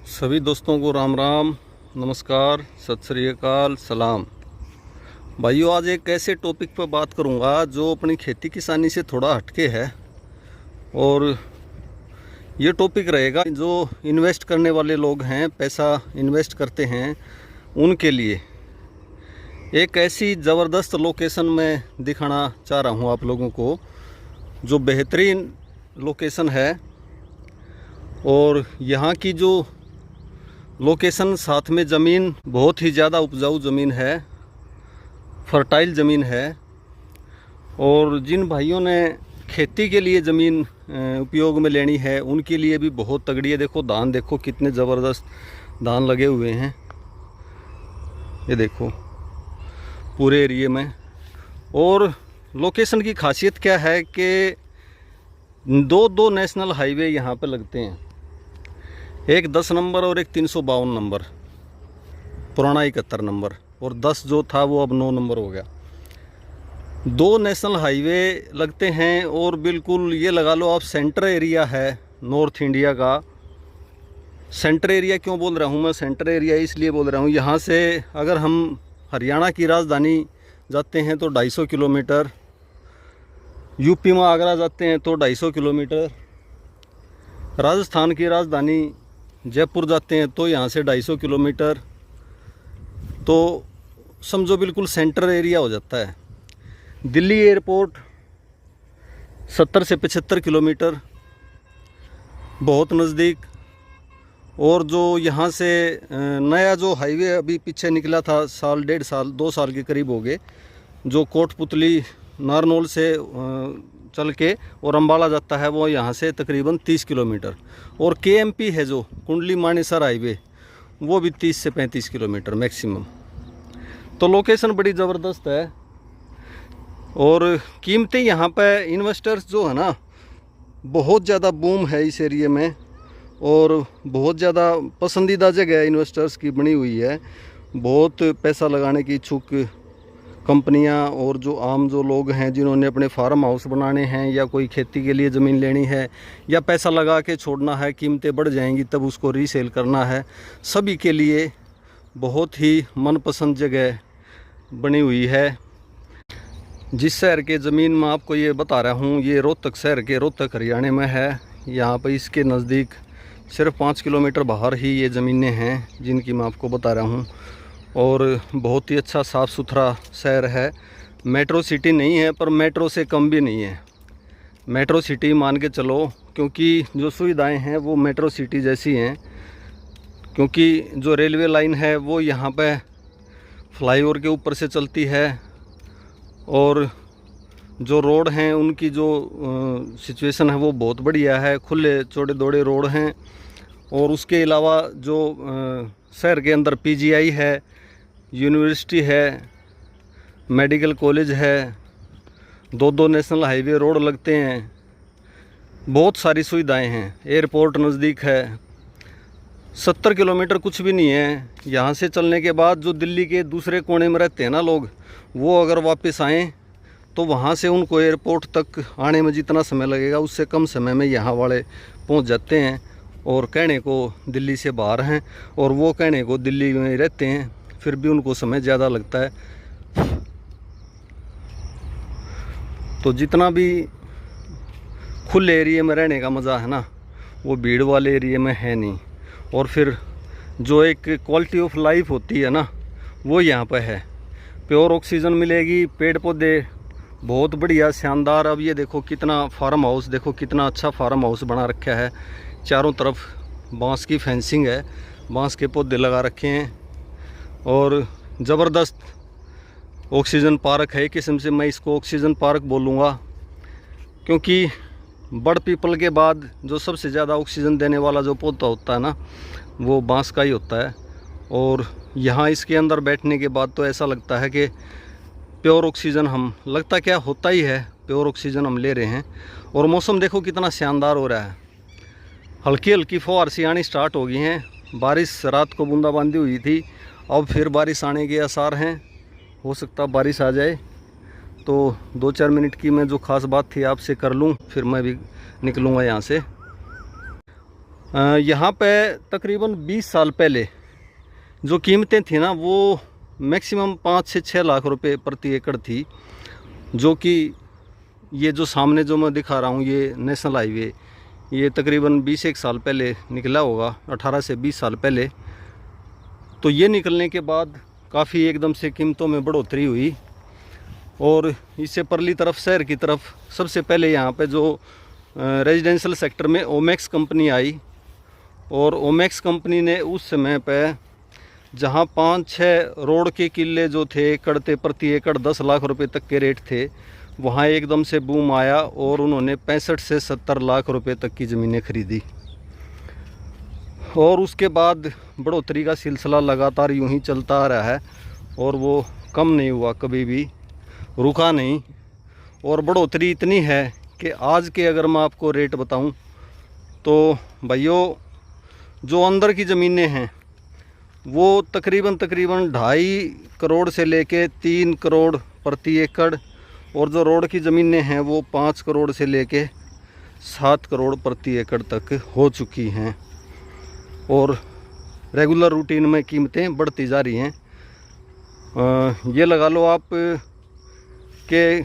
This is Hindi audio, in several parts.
सभी दोस्तों को राम राम, नमस्कार, सत श्री अकाल, सलाम। भाइयों, आज एक ऐसे टॉपिक पर बात करूंगा जो अपनी खेती किसानी से थोड़ा हटके है। और ये टॉपिक रहेगा जो इन्वेस्ट करने वाले लोग हैं, पैसा इन्वेस्ट करते हैं, उनके लिए एक ऐसी ज़बरदस्त लोकेशन में दिखाना चाह रहा हूँ आप लोगों को, जो बेहतरीन लोकेशन है। और यहाँ की जो लोकेशन, साथ में ज़मीन बहुत ही ज़्यादा उपजाऊ ज़मीन है, फर्टाइल ज़मीन है। और जिन भाइयों ने खेती के लिए ज़मीन उपयोग में लेनी है, उनके लिए भी बहुत तगड़ी है। देखो धान, देखो कितने ज़बरदस्त धान लगे हुए हैं, ये देखो पूरे एरिए में। और लोकेशन की खासियत क्या है कि दो नेशनल हाईवे यहाँ पे लगते हैं, एक 10 नंबर और एक 352 नंबर, पुराना 71 नंबर, और 10 जो था वो अब 9 नंबर हो गया। 2 नेशनल हाईवे लगते हैं और बिल्कुल ये लगा लो आप सेंटर एरिया है नॉर्थ इंडिया का। सेंटर एरिया क्यों बोल रहा हूँ मैं? सेंटर एरिया इसलिए बोल रहा हूँ, यहाँ से अगर हम हरियाणा की राजधानी जाते हैं तो 250 किलोमीटर, यूपी में आगरा जाते हैं तो 250 किलोमीटर, राजस्थान की राजधानी जयपुर जाते हैं तो यहाँ से 250 किलोमीटर। तो समझो बिल्कुल सेंटर एरिया हो जाता है। दिल्ली एयरपोर्ट 70 से 75 किलोमीटर, बहुत नज़दीक। और जो यहाँ से नया जो हाईवे अभी पीछे निकला था, साल 1.5 साल 2 साल के करीब हो गए, जो कोटपुतली नारनौल से चल के और अम्बाला जाता है, वो यहाँ से तकरीबन 30 किलोमीटर। और केएमपी है जो कुंडली मानेसर हाईवे, वो भी 30 से 35 किलोमीटर मैक्सिमम। तो लोकेशन बड़ी ज़बरदस्त है। और कीमतें यहाँ पे इन्वेस्टर्स जो है ना, बहुत ज़्यादा बूम है इस एरिए में, और बहुत ज़्यादा पसंदीदा जगह इन्वेस्टर्स की बनी हुई है। बहुत पैसा लगाने की इच्छुक कंपनियां और जो आम जो लोग हैं, जिन्होंने अपने फार्म हाउस बनाने हैं या कोई खेती के लिए ज़मीन लेनी है या पैसा लगा के छोड़ना है, कीमतें बढ़ जाएंगी तब उसको रीसेल करना है, सभी के लिए बहुत ही मनपसंद जगह बनी हुई है। जिस शहर के ज़मीन मैं आपको ये बता रहा हूँ, ये रोहतक शहर के, रोहतक हरियाणा में है। यहाँ पर इसके नज़दीक सिर्फ 5 किलोमीटर बाहर ही ये ज़मीनें हैं जिनकी मैं आपको बता रहा हूँ। और बहुत ही अच्छा साफ़ सुथरा शहर है। मेट्रो सिटी नहीं है, पर मेट्रो से कम भी नहीं है। मेट्रो सिटी मान के चलो, क्योंकि जो सुविधाएं हैं वो मेट्रो सिटी जैसी हैं। क्योंकि जो रेलवे लाइन है वो यहाँ पे फ्लाईओवर के ऊपर से चलती है, और जो रोड हैं उनकी जो सिचुएशन है वो बहुत बढ़िया है, खुले चौड़े दौड़े रोड हैं। और उसके अलावा जो शहर के अंदर पीजीआई है, यूनिवर्सिटी है, मेडिकल कॉलेज है, 2 नेशनल हाईवे रोड लगते हैं, बहुत सारी सुविधाएं हैं। एयरपोर्ट नज़दीक है, 70 किलोमीटर कुछ भी नहीं है। यहाँ से चलने के बाद जो दिल्ली के दूसरे कोने में रहते हैं ना लोग, वो अगर वापस आएँ तो वहाँ से उनको एयरपोर्ट तक आने में जितना समय लगेगा उससे कम समय में यहाँ वाले पहुँच जाते हैं। और कहने को दिल्ली से बाहर हैं और वो कहने को दिल्ली में रहते हैं, फिर भी उनको समय ज़्यादा लगता है। तो जितना भी खुले एरिया में रहने का मज़ा है ना, वो भीड़ वाले एरिया में है नहीं। और फिर जो एक क्वालिटी ऑफ लाइफ होती है ना, वो यहाँ पर है। प्योर ऑक्सीजन मिलेगी, पेड़ पौधे बहुत बढ़िया शानदार। अब ये देखो कितना फार्म हाउस, देखो कितना अच्छा फार्म हाउस बना रखा है। चारों तरफ बांस की फेंसिंग है, बांस के पौधे लगा रखे हैं, और ज़बरदस्त ऑक्सीजन पार्क है। एक किस्म से मैं इसको ऑक्सीजन पार्क बोलूँगा, क्योंकि बड़ पीपल के बाद जो सबसे ज़्यादा ऑक्सीजन देने वाला जो पौधा होता है ना, वो बांस का ही होता है। और यहाँ इसके अंदर बैठने के बाद तो ऐसा लगता है कि प्योर ऑक्सीजन हम, लगता क्या होता ही है, प्योर ऑक्सीजन हम ले रहे हैं। और मौसम देखो कितना शानदार हो रहा है, हल्की हल्की फुहार सी आनी स्टार्ट हो गई हैं। बारिश रात को बूंदाबांदी हुई थी, अब फिर बारिश आने के आसार हैं, हो सकता बारिश आ जाए। तो 2-4 मिनट की मैं जो ख़ास बात थी आपसे कर लूँ, फिर मैं भी निकलूँगा यहाँ से। यहाँ पे तकरीबन 20 साल पहले जो कीमतें थी ना, वो मैक्सिमम 5 से 6 लाख रुपए प्रति एकड़ थी। जो कि ये जो सामने जो मैं दिखा रहा हूँ, ये नेशनल हाईवे, ये तकरीबन 20 एक साल पहले निकला होगा, 18 से 20 साल पहले। तो ये निकलने के बाद काफ़ी एकदम से कीमतों में बढ़ोतरी हुई, और इससे परली तरफ शहर की तरफ सबसे पहले यहाँ पे जो रेजिडेंशियल सेक्टर में ओमैक्स कंपनी आई, और ओमैक्स कंपनी ने उस समय पे जहाँ 5-6 रोड के किले जो थे एकड़ थे, प्रति एकड़ 10 लाख रुपए तक के रेट थे, वहाँ एकदम से बूम आया और उन्होंने 65 से 70 लाख रुपए तक की ज़मीनें खरीदी। और उसके बाद बढ़ोतरी का सिलसिला लगातार यूं ही चलता आ रहा है, और वो कम नहीं हुआ, कभी भी रुका नहीं। और बढ़ोतरी इतनी है कि आज के अगर मैं आपको रेट बताऊं तो भाइयों, जो अंदर की ज़मीनें हैं वो तकरीबन 2.5 करोड़ से लेके 3 करोड़ प्रति एकड़, और जो रोड की ज़मीनें हैं वो 5 करोड़ से लेके 7 करोड़ प्रति एकड़ तक हो चुकी हैं। और रेगुलर रूटीन में कीमतें बढ़ती जा रही हैं। ये लगा लो आप कि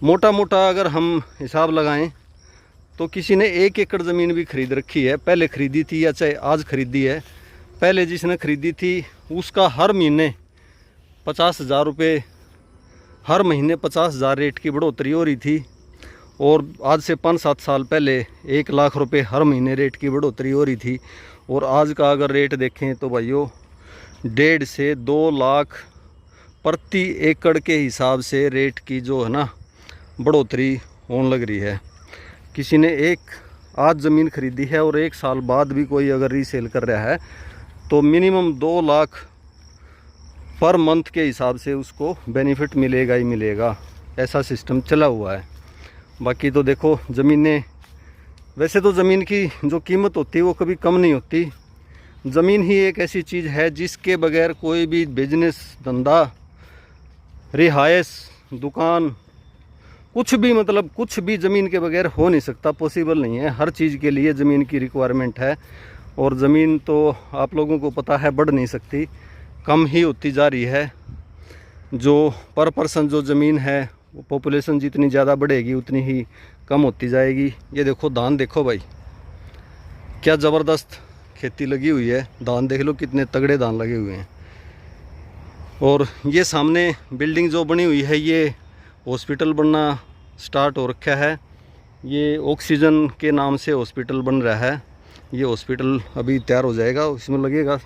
मोटा मोटा अगर हम हिसाब लगाएं तो किसी ने 1 एकड़ ज़मीन भी खरीद रखी है, पहले खरीदी थी या चाहे आज खरीदी है, पहले जिसने खरीदी थी उसका हर महीने 50,000 रुपये, हर महीने 50,000 रेट की बढ़ोतरी हो रही थी। और आज से 5-7 साल पहले 1 लाख रुपए हर महीने रेट की बढ़ोतरी हो रही थी। और आज का अगर रेट देखें तो भाइयों 1.5 से 2 लाख प्रति एकड़ के हिसाब से रेट की जो है ना बढ़ोतरी होने लग रही है। किसी ने आज ज़मीन खरीदी है और 1 साल बाद भी कोई अगर रीसेल कर रहा है तो मिनिमम 2 लाख पर मंथ के हिसाब से उसको बेनिफिट मिलेगा ही मिलेगा। ऐसा सिस्टम चला हुआ है। बाकी तो देखो ज़मीनें, वैसे तो ज़मीन की जो कीमत होती है वो कभी कम नहीं होती। ज़मीन ही एक ऐसी चीज़ है जिसके बगैर कोई भी बिजनेस, धंधा, रिहाइश, दुकान, कुछ भी, मतलब कुछ भी ज़मीन के बगैर हो नहीं सकता, पॉसिबल नहीं है। हर चीज़ के लिए ज़मीन की रिक्वायरमेंट है, और ज़मीन तो आप लोगों को पता है बढ़ नहीं सकती, कम ही होती जा रही है। जो पर पर्सन जो ज़मीन है, वो पॉपुलेशन जितनी ज़्यादा बढ़ेगी उतनी ही कम होती जाएगी। ये देखो धान, देखो भाई क्या ज़बरदस्त खेती लगी हुई है। धान देख लो कितने तगड़े धान लगे हुए हैं। और ये सामने बिल्डिंग जो बनी हुई है, ये हॉस्पिटल बनना स्टार्ट हो रखा है। ये ऑक्सीजन के नाम से हॉस्पिटल बन रहा है। ये हॉस्पिटल अभी तैयार हो जाएगा, इसमें लगेगा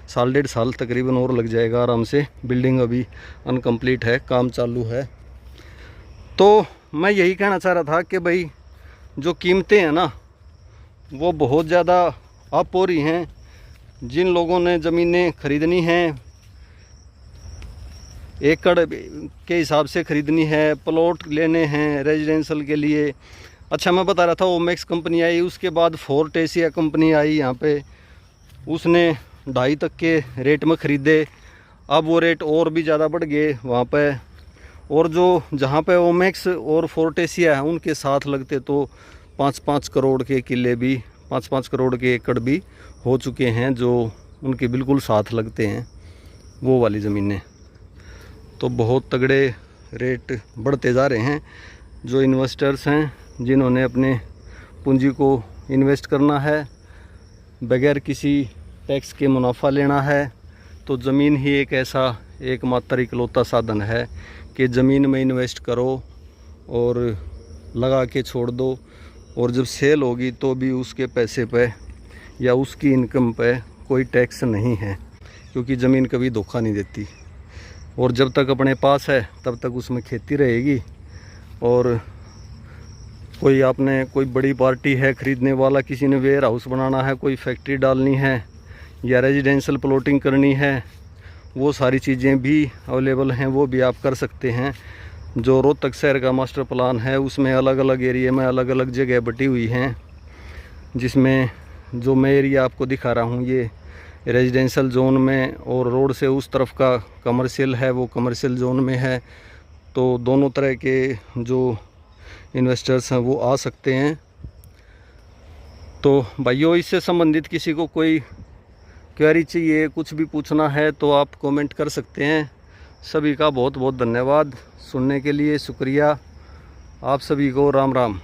1.5 साल तकरीबन और लग जाएगा आराम से। बिल्डिंग अभी अनकम्प्लीट है, काम चालू है। तो मैं यही कहना चाह रहा था कि भाई जो कीमतें हैं ना वो बहुत ज़्यादा अप हो रही हैं। जिन लोगों ने ज़मीनें खरीदनी हैं, एकड़ के हिसाब से खरीदनी है, प्लॉट लेने हैं रेजिडेंशियल के लिए। अच्छा, मैं बता रहा था ओमैक्स कंपनी आई, उसके बाद फोर्ट एशिया कंपनी आई यहाँ पे, उसने 2.5 तक के रेट में ख़रीदे। अब वो रेट और भी ज़्यादा बढ़ गए वहाँ पे। और जो जहाँ पे ओमैक्स और फोर्ट एशिया है उनके साथ लगते तो 5-5 करोड़ के किले भी, 5-5 करोड़ के एकड़ भी हो चुके हैं, जो उनके बिल्कुल साथ लगते हैं वो वाली ज़मीनें। तो बहुत तगड़े रेट बढ़ते जा रहे हैं। जो इन्वेस्टर्स हैं, जिन्होंने अपने पूंजी को इन्वेस्ट करना है, बगैर किसी टैक्स के मुनाफा लेना है, तो ज़मीन ही एक ऐसा एकमात्र इकलौता साधन है कि ज़मीन में इन्वेस्ट करो और लगा के छोड़ दो, और जब सेल होगी तो भी उसके पैसे पे या उसकी इनकम पे कोई टैक्स नहीं है, क्योंकि ज़मीन कभी धोखा नहीं देती। और जब तक अपने पास है तब तक उसमें खेती रहेगी। और कोई बड़ी पार्टी है ख़रीदने वाला, किसी ने वेयर हाउस बनाना है, कोई फैक्ट्री डालनी है या रेजिडेंशियल प्लॉटिंग करनी है, वो सारी चीज़ें भी अवेलेबल हैं, वो भी आप कर सकते हैं। जो रोहतक शहर का मास्टर प्लान है उसमें अलग अलग एरिया में अलग अलग जगह बटी हुई हैं, जिसमें जो मैं एरिया आपको दिखा रहा हूँ ये रेजिडेंशियल जोन में, और रोड से उस तरफ का कमर्शियल है, वो कमर्शियल जोन में है। तो दोनों तरह के जो इन्वेस्टर्स हैं वो आ सकते हैं। तो भाइयों, इससे संबंधित किसी को कोई क्वेरी चाहिए, कुछ भी पूछना है तो आप कमेंट कर सकते हैं। सभी का बहुत बहुत धन्यवाद सुनने के लिए, शुक्रिया। आप सभी को राम राम।